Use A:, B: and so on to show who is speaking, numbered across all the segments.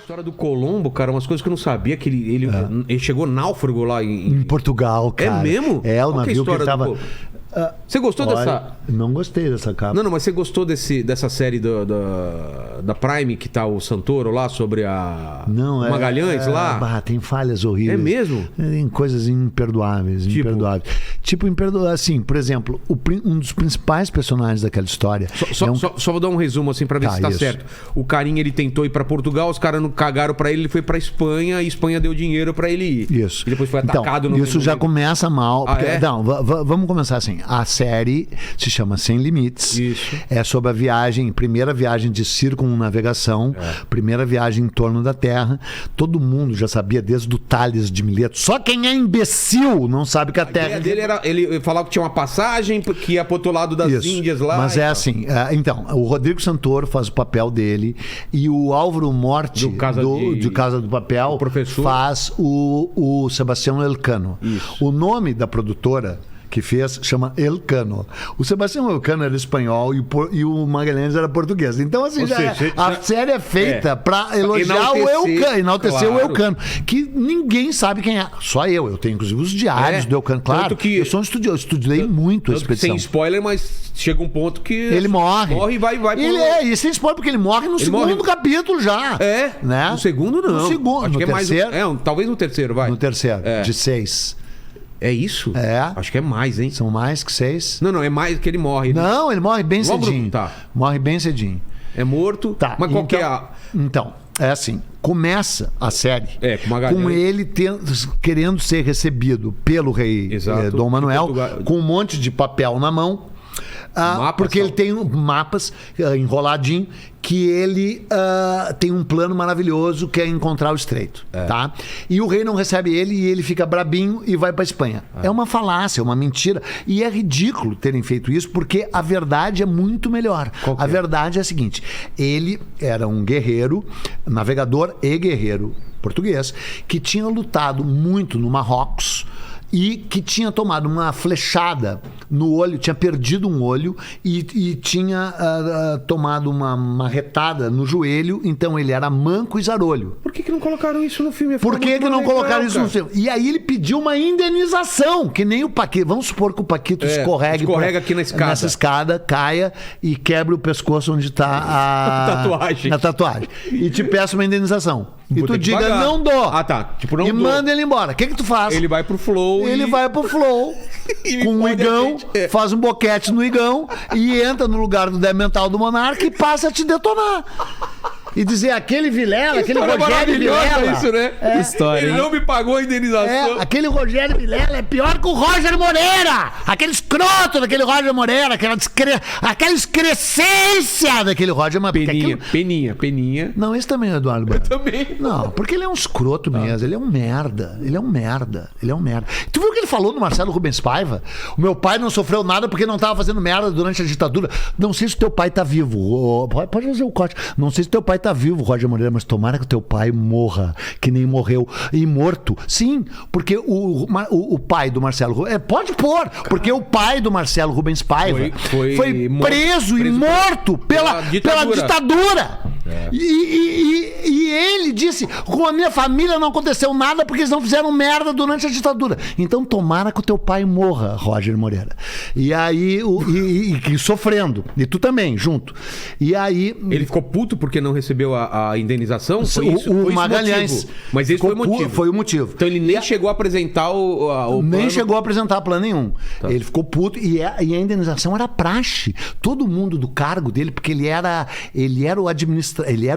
A: história do Colombo, cara, umas coisas que eu não sabia, que ele chegou náufrago lá
B: em Portugal, cara.
A: É mesmo?
B: É, o navio que ele tava...
A: Você gostou dessa...
B: Não gostei dessa capa.
A: Não, mas você gostou dessa série da Prime, que tá o Santoro lá, sobre a Magalhães lá?
B: Tem falhas horríveis.
A: É mesmo?
B: Tem coisas imperdoáveis, Tipo, assim, por exemplo, um dos principais personagens daquela história...
A: Só vou dar um resumo, assim, pra ver se tá certo. O carinha, ele tentou ir pra Portugal, os caras não cagaram pra ele foi pra Espanha, e Espanha deu dinheiro pra ele ir.
B: Isso.
A: E depois foi atacado no...
B: Isso já começa mal. Porque, não, vamos começar assim. A série se chama Sem Limites.
A: Isso.
B: É sobre a viagem, primeira viagem de circunnavegação, primeira viagem em torno da Terra. Todo mundo já sabia desde o Tales de Mileto. Só quem é imbecil não sabe que a Terra...
A: A ideia dele era... Ele falava que tinha uma passagem que ia pro outro lado das Índias lá.
B: Mas é assim. Então, o Rodrigo Santoro faz o papel dele e o Álvaro Morte, de Casa do Papel,
A: o professor,
B: faz o Sebastião Elcano.
A: Isso.
B: O nome da produtora que fez, chama Elcano. O Sebastião Elcano era espanhol e o Magalhães era português. Então, assim, a série é feita para elogiar o Elcano, enaltecer o Elcano, que ninguém sabe quem é. Só eu tenho, inclusive, os diários do Elcano. Claro, que eu sou um estudioso, estudei muito a expedição.
A: Sem spoiler, mas chega um ponto que...
B: Ele morre.
A: Morre e vai
B: E sem spoiler, porque ele morre no segundo capítulo já. Né?
A: No segundo, não.
B: No segundo.
A: Acho que
B: terceiro.
A: Talvez no terceiro, vai.
B: No terceiro, de 6.
A: É isso? Acho que é mais, hein?
B: São mais que 6?
A: Não, é mais que ele morre.
B: Não, ele morre bem cedinho.
A: Tá.
B: Morre bem cedinho.
A: É morto.
B: Tá.
A: Mas qual que é a...
B: Então, é assim. Começa a série com ele querendo ser recebido pelo rei Dom Manuel, com um monte de papel na mão. Porque ele tem mapas enroladinho, que ele tem um plano maravilhoso, que é encontrar o estreito. Tá? E o rei não recebe ele e ele fica brabinho e vai para Espanha. É uma falácia, é uma mentira. E é ridículo terem feito isso, porque a verdade é muito melhor. A verdade é a seguinte: ele era um guerreiro, navegador e guerreiro português, que tinha lutado muito no Marrocos, e que tinha tomado uma flechada no olho, tinha perdido um olho e tinha tomado uma marretada no joelho, então ele era manco e zarolho.
A: Por que não colocaram isso no filme?
B: Por que não colocaram isso no filme? E aí ele pediu uma indenização, que nem o Paquito. Vamos supor que o Paquito escorrega
A: aqui
B: nessa escada, caia e quebre o pescoço onde está a tatuagem. E te peça uma indenização. E tu diga, não dou.
A: Tipo, não dou.
B: Manda ele embora. O que tu faz?
A: Ele vai pro Flow.
B: Ele vai pro Flow com o Igão, faz um boquete no Igão e entra no lugar do débil mental do Monarca e passa a te detonar. E dizer, aquele Vilela, aquele Rogério Vilela...
A: isso, né?
C: História,
A: ele não me pagou a indenização.
B: Aquele Rogério Vilela é pior que o Roger Moreira. Aquele escroto daquele Roger Moreira, aquela excrescência daquele Roger Moreira.
A: Peninha.
B: Não, esse também é Eduardo Braz.
A: Também.
B: Não, porque ele é um escroto mesmo. Ele é um merda. Tu viu o que ele falou no Marcelo Rubens Paiva? O meu pai não sofreu nada porque não estava fazendo merda durante a ditadura. Não sei se teu pai tá vivo. Pode fazer o corte. Não sei se teu pai tá vivo, Roger Moreira, mas tomara que o teu pai morra, que nem morreu. E morto, sim, porque o pai do Marcelo Rubens... Pode pôr, porque o pai do Marcelo Rubens Paiva foi preso e morto pela ditadura. E ele disse, com a minha família não aconteceu nada porque eles não fizeram merda durante a ditadura. Então tomara que o teu pai morra, Roger Moreira. E aí, sofrendo. E tu também, junto. E aí...
A: Ele ficou puto porque não recebeu a indenização? Foi
B: o Magalhães.
A: Mas esse foi o motivo.
B: Foi o motivo.
A: Então ele nem chegou a apresentar o
B: nem
A: plano.
B: chegou a apresentar plano nenhum. Tá. Ele ficou puto e a indenização era praxe. Todo mundo do cargo dele, porque ele era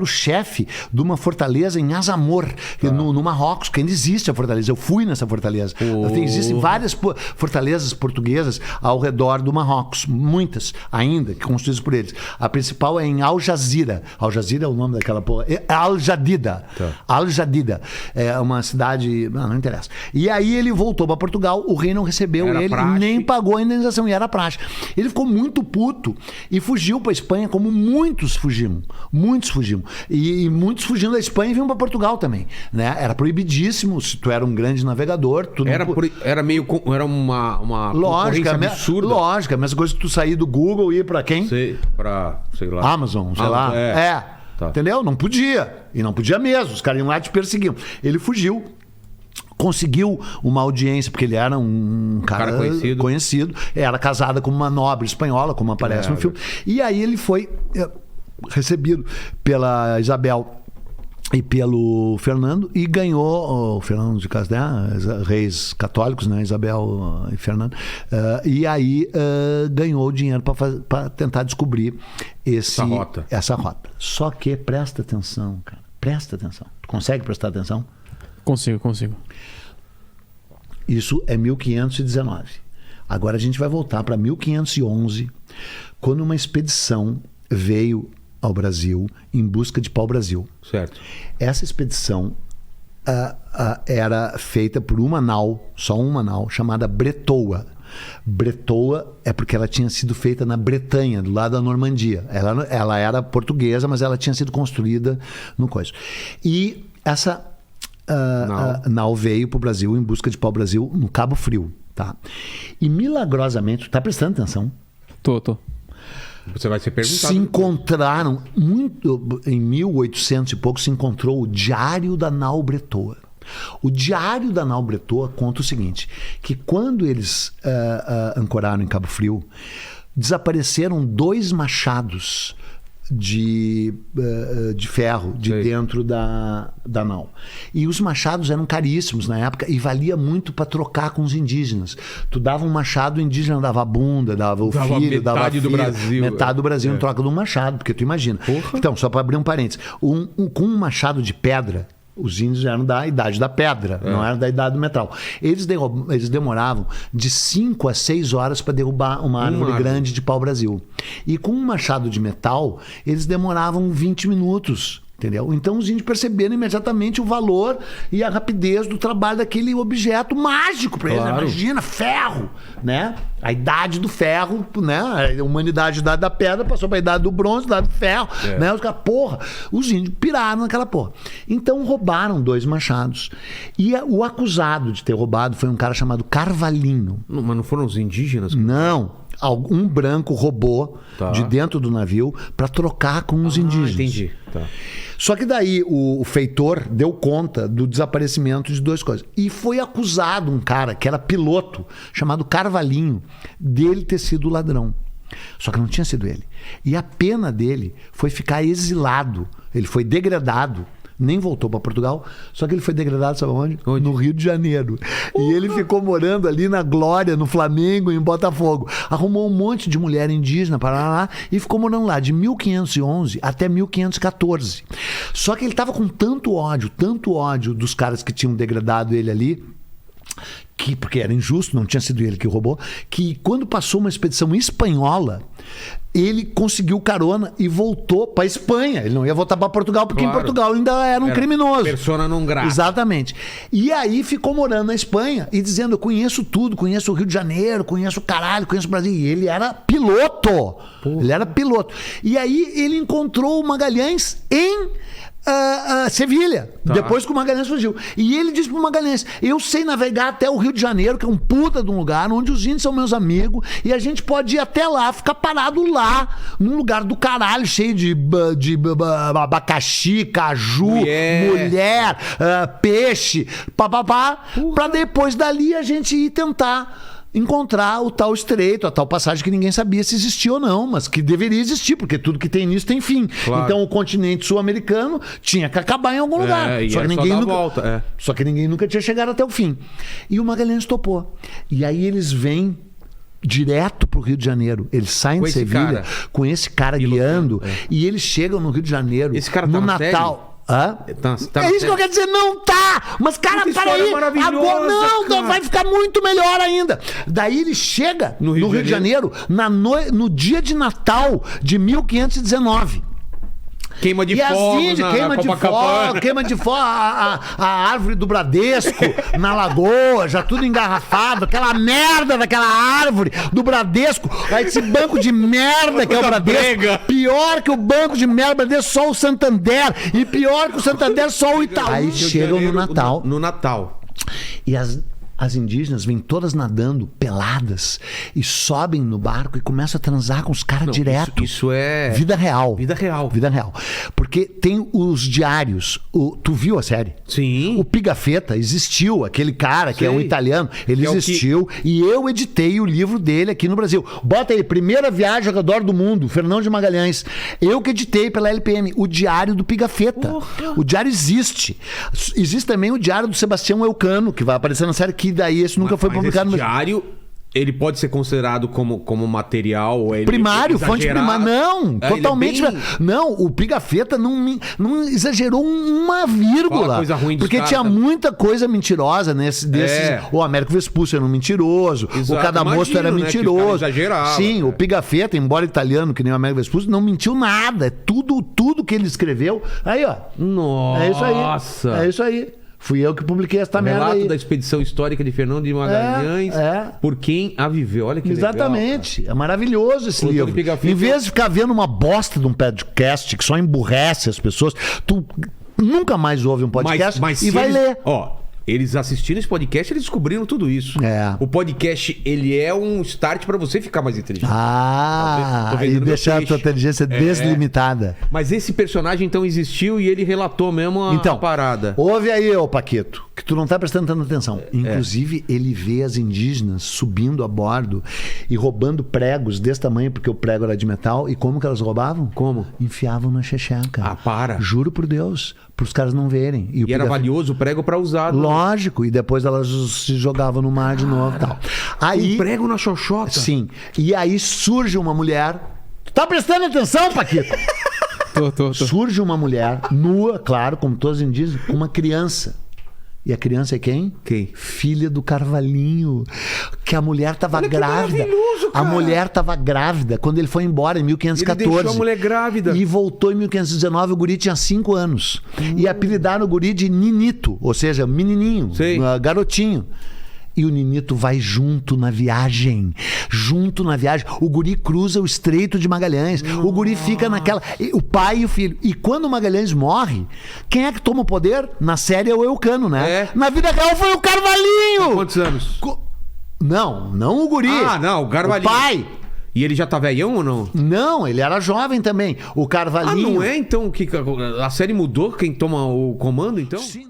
B: o chefe de uma fortaleza em Azamor, no Marrocos, que ainda existe a fortaleza. Eu fui nessa fortaleza. Existem várias fortalezas portuguesas ao redor do Marrocos. Muitas ainda, construídas por eles. A principal é em Al Jazira. Al Jazira é o nome daquela porra. Al Jadida. Al Jadida. É uma cidade... Não interessa. E aí ele voltou para Portugal, o rei não recebeu ele, nem pagou a indenização, e era praxe. Ele ficou muito puto e fugiu para Espanha, como muitos fugiam. E muitos fugindo da Espanha e vinham para Portugal também. Né? Era proibidíssimo, se tu era um grande navegador...
A: Era uma
B: lógica,
A: absurda.
B: Lógica, a mesma coisa que tu sair do Google e ir para quem?
A: Sei lá.
B: Amazon, sei lá. Entendeu? Não podia. E não podia mesmo. Os caras iam lá e te perseguiam. Ele fugiu. Conseguiu uma audiência, porque ele era um cara conhecido. Era casada com uma nobre espanhola, como aparece no filme. E aí ele foi recebido pela Isabel e pelo Fernando e ganhou o Fernando de Castelã, reis católicos, né? Isabel e Fernando. E aí ganhou o dinheiro para tentar descobrir essa rota. Só que presta atenção, cara. Presta atenção. Tu consegue prestar atenção?
C: Consigo.
B: Isso é 1519. Agora a gente vai voltar para 1511, quando uma expedição veio ao Brasil em busca de pau-brasil.
A: Certo.
B: Essa expedição era feita por uma nau, só uma nau, chamada Bretoa. Bretoa é porque ela tinha sido feita na Bretanha, do lado da Normandia. Ela era portuguesa, mas ela tinha sido construída no coisa. E essa nau veio para o Brasil em busca de pau-brasil no Cabo Frio, tá? E milagrosamente, tá prestando atenção?
A: Tô. Você vai ser perguntado.
B: Se encontraram em 1800 e pouco, se encontrou o Diário da Nau Bretoa. O Diário da Nau Bretoa conta o seguinte, que quando eles ancoraram em Cabo Frio, desapareceram 2 machados de ferro dentro da nau. E os machados eram caríssimos na época e valia muito para trocar com os indígenas. Tu dava um machado, o indígena dava a bunda, dava o filho, dava a filha, metade do Brasil em troca de um machado, porque tu imagina. Porra. Então, só para abrir um parênteses, com um machado de pedra, os índios eram da idade da pedra, não eram da idade do metal. Eles demoravam de 5 a 6 horas para derrubar uma árvore grande de pau-brasil. E com um machado de metal, eles demoravam 20 minutos. Entendeu? Então os índios perceberam imediatamente o valor e a rapidez do trabalho daquele objeto mágico para eles. Imagina, ferro, né? A idade do ferro, né? A humanidade, a idade da pedra, passou para a idade do bronze, a idade do ferro, né? Os caras, os índios piraram naquela porra. Então roubaram 2 machados. E o acusado de ter roubado foi um cara chamado Carvalhinho.
A: Mas não foram os indígenas?
B: Não. Um branco roubou de dentro do navio para trocar com os indígenas.
A: Entendi. Tá.
B: Só que daí o feitor deu conta do desaparecimento de 2 coisas. E foi acusado um cara que era piloto, chamado Carvalhinho, dele ter sido ladrão. Só que não tinha sido ele. E a pena dele foi ficar exilado. Ele foi degradado. Nem voltou para Portugal, só que ele foi degradado, sabe onde? No Rio de Janeiro. E ele ficou morando ali na Glória, no Flamengo, em Botafogo. Arrumou um monte de mulher indígena para lá e ficou morando lá de 1511 até 1514. Só que ele estava com tanto ódio dos caras que tinham degradado ele ali, porque era injusto, não tinha sido ele que roubou, que quando passou uma expedição espanhola, ele conseguiu carona e voltou para Espanha. Ele não ia voltar para Portugal, porque em Portugal ainda era um criminoso.
A: Persona non grata.
B: Exatamente. E aí ficou morando na Espanha e dizendo, eu conheço tudo, conheço o Rio de Janeiro, conheço o caralho, conheço o Brasil. E ele era piloto. Porra. Ele era piloto. E aí ele encontrou o Magalhães em Sevilha, depois que o Magalhães fugiu. E ele disse pro Magalhães, eu sei navegar até o Rio de Janeiro, que é um puta de um lugar onde os índios são meus amigos, e a gente pode ir até lá, ficar parado lá, num lugar do caralho, cheio de abacaxi, caju, mulher, peixe, pra depois dali a gente ir tentar encontrar o tal estreito, a tal passagem que ninguém sabia se existia ou não, mas que deveria existir, porque tudo que tem nisso tem fim. Claro. Então o continente sul-americano tinha que acabar em algum lugar. Só que ninguém nunca tinha chegado até o fim. E o Magalhães topou. E aí eles vêm direto pro Rio de Janeiro. Eles saem de Sevilha com esse cara guiando e eles chegam no Rio de Janeiro no Natal. É isso que eu quero dizer, não tá! Mas, cara, peraí, agora não, vai ficar muito melhor ainda. Daí ele chega no Rio de Janeiro no dia de Natal de 1519.
A: Queima de fogos
B: queima de fogo, a árvore do Bradesco na lagoa, já tudo engarrafado, aquela merda daquela árvore do Bradesco, esse banco de merda que é o Bradesco, pior que o banco de merda Bradesco, só o Santander, e pior que o Santander, só o Itaú. Aí chegam no Natal. E as indígenas vêm todas nadando, peladas, e sobem no barco e começam a transar com os caras direto.
A: Isso é...
B: Vida real.
A: Vida real.
B: Vida real. Porque Porque tem os diários. Tu viu a série?
A: Sim.
B: O Pigafetta existiu, aquele cara que é um italiano, ele existiu e eu editei o livro dele aqui no Brasil. Bota aí, Primeira Viagem ao Redor do Mundo, Fernão de Magalhães. Eu que editei pela LPM, o Diário do Pigafetta. O diário existe. Existe também o Diário do Sebastião Elcano, que vai aparecer na série, que daí esse nunca foi publicado.
A: Esse diário... Ele pode ser considerado como material
B: primário, fonte primária. Não, totalmente. Não, o Pigafetta não exagerou uma vírgula.
A: Coisa ruim
B: porque tinha muita coisa mentirosa desses. O Américo Vespucci era um mentiroso. Exato. O Cadamosto era mentiroso. Sim, o Pigafetta, embora italiano, que nem o Américo Vespucci, não mentiu nada. É tudo que ele escreveu. Aí, ó.
A: Nossa.
B: É isso aí. É isso aí. Fui eu que publiquei esta merda aí.
A: Relato da expedição histórica de Fernão de Magalhães, por quem a viveu. Olha que legal.
B: Exatamente. É maravilhoso esse livro. Em vez de ficar vendo uma bosta de um podcast que só emburrece as pessoas, tu nunca mais ouve um podcast e vai ler.
A: Eles assistiram esse podcast, eles descobriram tudo isso. O podcast, ele é um start pra você ficar mais inteligente.
B: E deixar a tua inteligência deslimitada.
A: Mas esse personagem, então, existiu e ele relatou mesmo a parada.
B: Ouve aí, ô Paquito, que tu não tá prestando tanta atenção. Inclusive, ele vê as indígenas subindo a bordo e roubando pregos desse tamanho, porque o prego era de metal. E como que elas roubavam?
A: Como?
B: Enfiavam na checheca.
A: Para.
B: Juro por Deus, pros caras não verem.
A: E era valioso o prego pra usar.
B: Lógico, e depois elas se jogavam no mar de novo e tal. Aí,
A: um prego na xoxota?
B: Sim. E aí surge uma mulher. Tu tá prestando atenção, Paquito?
A: Tô.
B: Surge uma mulher, nua, claro, como todos os indígenas, com uma criança. E a criança é quem?
A: Quem?
B: Filha do Carvalhinho. Que a mulher tava grávida. A mulher tava grávida quando ele foi embora em 1514.
A: Ele deixou a mulher grávida.
B: E voltou em 1519, o guri tinha 5 anos. E apelidaram o guri de Ninito, ou seja, menininho, garotinho. E o Ninito vai junto na viagem. O guri cruza o Estreito de Magalhães. O guri fica naquela... O pai e o filho. E quando o Magalhães morre, quem é que toma o poder? Na série é o Elcano, né? Na vida real foi o Carvalhinho!
A: Há quantos anos?
B: Não o guri.
A: O Carvalhinho.
B: O pai.
A: E ele já tá velhão ou não?
B: Não, ele era jovem também. O Carvalhinho...
A: não é então que a série mudou quem toma o comando, então?
B: Sim.